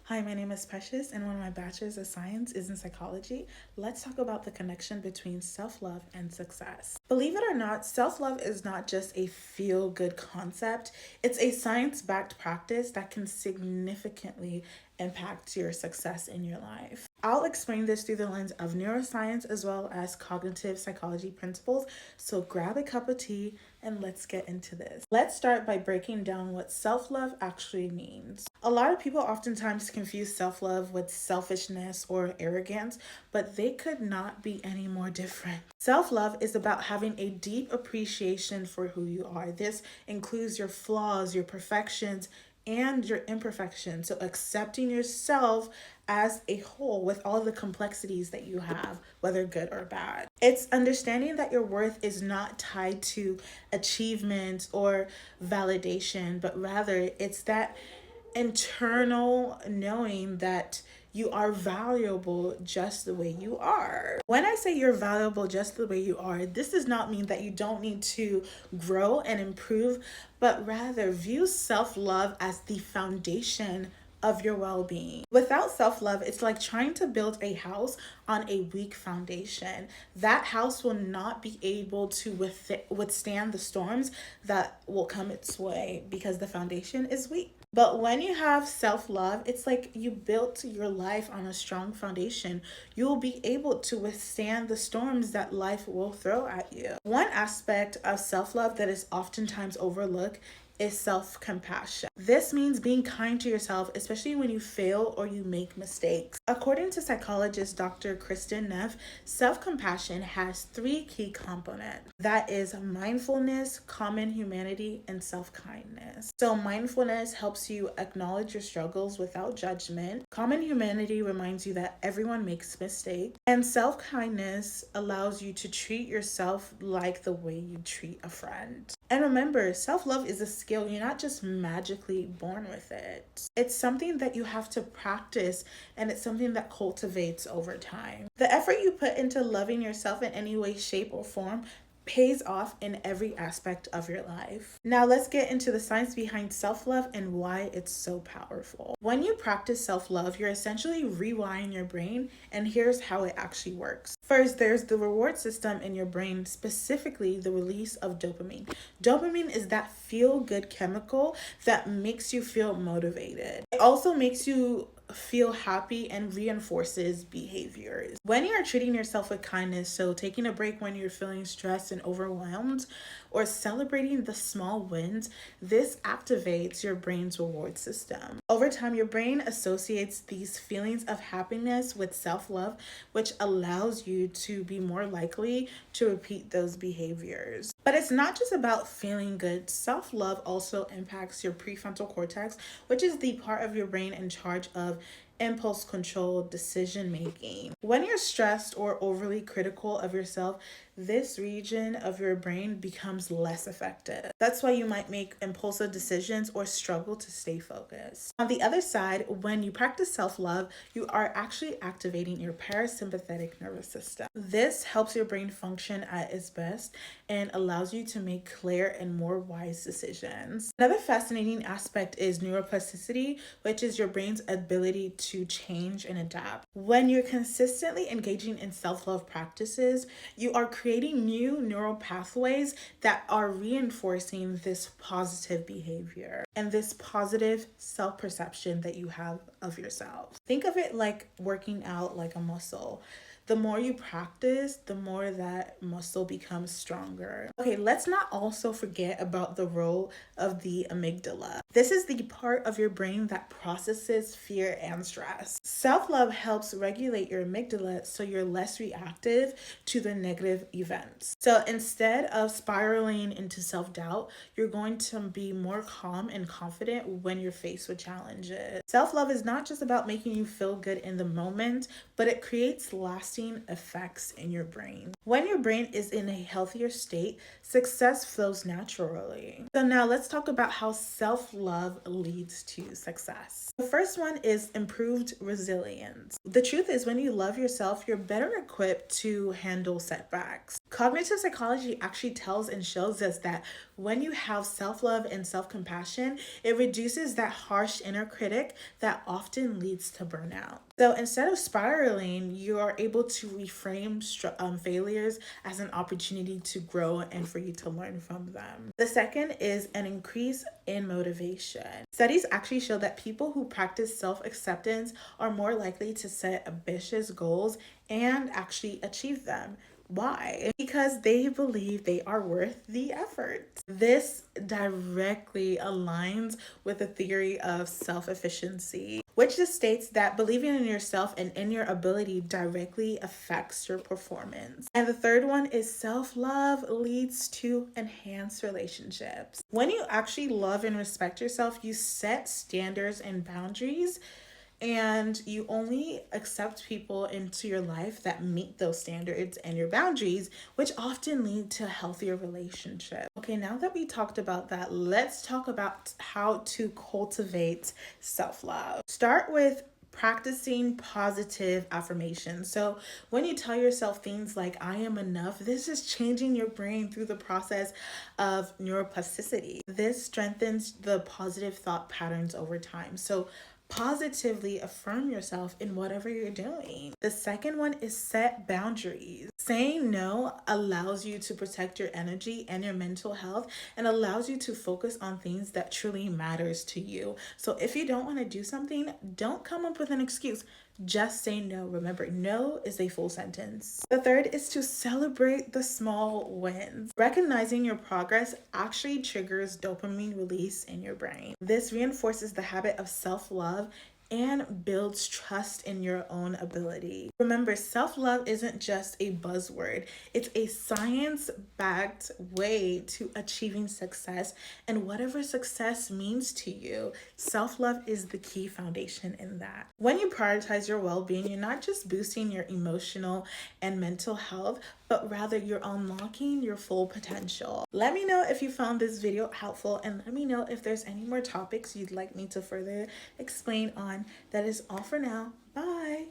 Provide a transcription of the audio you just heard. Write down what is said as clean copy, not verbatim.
Hi, my name is Precious, and one of my bachelor's of science is in psychology. Let's talk about the connection between self-love and success. Believe it or not, self-love is not just a feel-good concept. It's a science-backed practice that can significantly impact your success in your life. I'll explain this through the lens of neuroscience as well as cognitive psychology principles. So grab a cup of tea and let's get into this. Let's start by breaking down what self-love actually means. A lot of people oftentimes confuse self-love with selfishness or arrogance, but they could not be any more different. Self-love is about having a deep appreciation for who you are. This includes your flaws, your perfections, and your imperfections. So accepting yourself as a whole with all the complexities that you have, whether good or bad. It's understanding that your worth is not tied to achievement or validation, but rather it's that internal knowing that you are valuable just the way you are. When I say you're valuable just the way you are, this does not mean that you don't need to grow and improve, but rather view self-love as the foundation of your well-being. Without self-love, it's like trying to build a house on a weak foundation. That house will not be able to withstand the storms that will come its way because the foundation is weak. But when you have self-love, it's like you built your life on a strong foundation. You will be able to withstand the storms that life will throw at you. One aspect of self-love that is oftentimes overlooked is self-compassion. This means being kind to yourself, especially when you fail or you make mistakes. According to psychologist Dr. Kristen Neff, self-compassion has three key components. That is mindfulness, common humanity, and self-kindness. So mindfulness helps you acknowledge your struggles without judgment. Common humanity reminds you that everyone makes mistakes. And self-kindness allows you to treat yourself like the way you treat a friend. And remember, self-love is a skill. You're not just magically born with it. It's something that you have to practice, and it's something that cultivates over time. The effort you put into loving yourself in any way, shape, or form pays off in every aspect of your life. Now let's get into the science behind self-love and why it's so powerful. When you practice self-love, you're essentially rewiring your brain, and here's how it actually works. First, there's the reward system in your brain, specifically the release of dopamine. Dopamine is that feel-good chemical that makes you feel motivated. It also makes you feel happy and reinforces behaviors. When you're treating yourself with kindness, so taking a break when you're feeling stressed and overwhelmed, or celebrating the small wins, this activates your brain's reward system. Over time, your brain associates these feelings of happiness with self-love, which allows you to be more likely to repeat those behaviors. But it's not just about feeling good. Self-love also impacts your prefrontal cortex, which is the part of your brain in charge of impulse control, decision making. When you're stressed or overly critical of yourself, this region of your brain becomes less effective. That's why you might make impulsive decisions or struggle to stay focused. On the other side, when you practice self-love, you are actually activating your parasympathetic nervous system. This helps your brain function at its best and allows you to make clear and more wise decisions. Another fascinating aspect is neuroplasticity, which is your brain's ability to change and adapt. When you're consistently engaging in self-love practices, you are creating new neural pathways that are reinforcing this positive behavior and this positive self-perception that you have of yourself. Think of it like working out like a muscle. The more you practice, the more that muscle becomes stronger. Okay, let's not also forget about the role of the amygdala. This is the part of your brain that processes fear and stress. Self-love helps regulate your amygdala so you're less reactive to the negative events. So instead of spiraling into self-doubt, you're going to be more calm and confident when you're faced with challenges. Self-love is not just about making you feel good in the moment, but it creates lasting effects in your brain. When your brain is in a healthier state, success flows naturally. So now let's talk about how self-love leads to success. The first one is improved resilience. The truth is, when you love yourself, you're better equipped to handle setbacks. Cognitive psychology actually tells and shows us that when you have self-love and self-compassion, it reduces that harsh inner critic that often leads to burnout. So instead of spiraling, you are able to reframe failures as an opportunity to grow and for you to learn from them. The second is an increase in motivation. Studies actually show that people who practice self-acceptance are more likely to set ambitious goals and actually achieve them. Why? Because they believe they are worth the effort. This directly aligns with the theory of self-efficiency, which just states that believing in yourself and in your ability directly affects your performance. And the third one is self-love leads to enhanced relationships. When you actually love and respect yourself, you set standards and boundaries, and you only accept people into your life that meet those standards and your boundaries, which often lead to a healthier relationship. Okay, now that we talked about that, let's talk about how to cultivate self-love. Start with practicing positive affirmations. So when you tell yourself things like I am enough, this is changing your brain through the process of neuroplasticity. This strengthens the positive thought patterns over time. So positively affirm yourself in whatever you're doing. The second one is set boundaries. Saying no allows you to protect your energy and your mental health and allows you to focus on things that truly matters to you. So if you don't want to do something, don't come up with an excuse. Just say no. Remember, no is a full sentence. The third is to celebrate the small wins. Recognizing your progress actually triggers dopamine release in your brain. This reinforces the habit of self-love and builds trust in your own ability. Remember, self-love isn't just a buzzword. It's a science-backed way to achieving success, and whatever success means to you, self-love is the key foundation in that. When you prioritize your well-being, you're not just boosting your emotional and mental health, but rather you're unlocking your full potential. Let me know if you found this video helpful, and let me know if there's any more topics you'd like me to further explain on. That is all for now. Bye.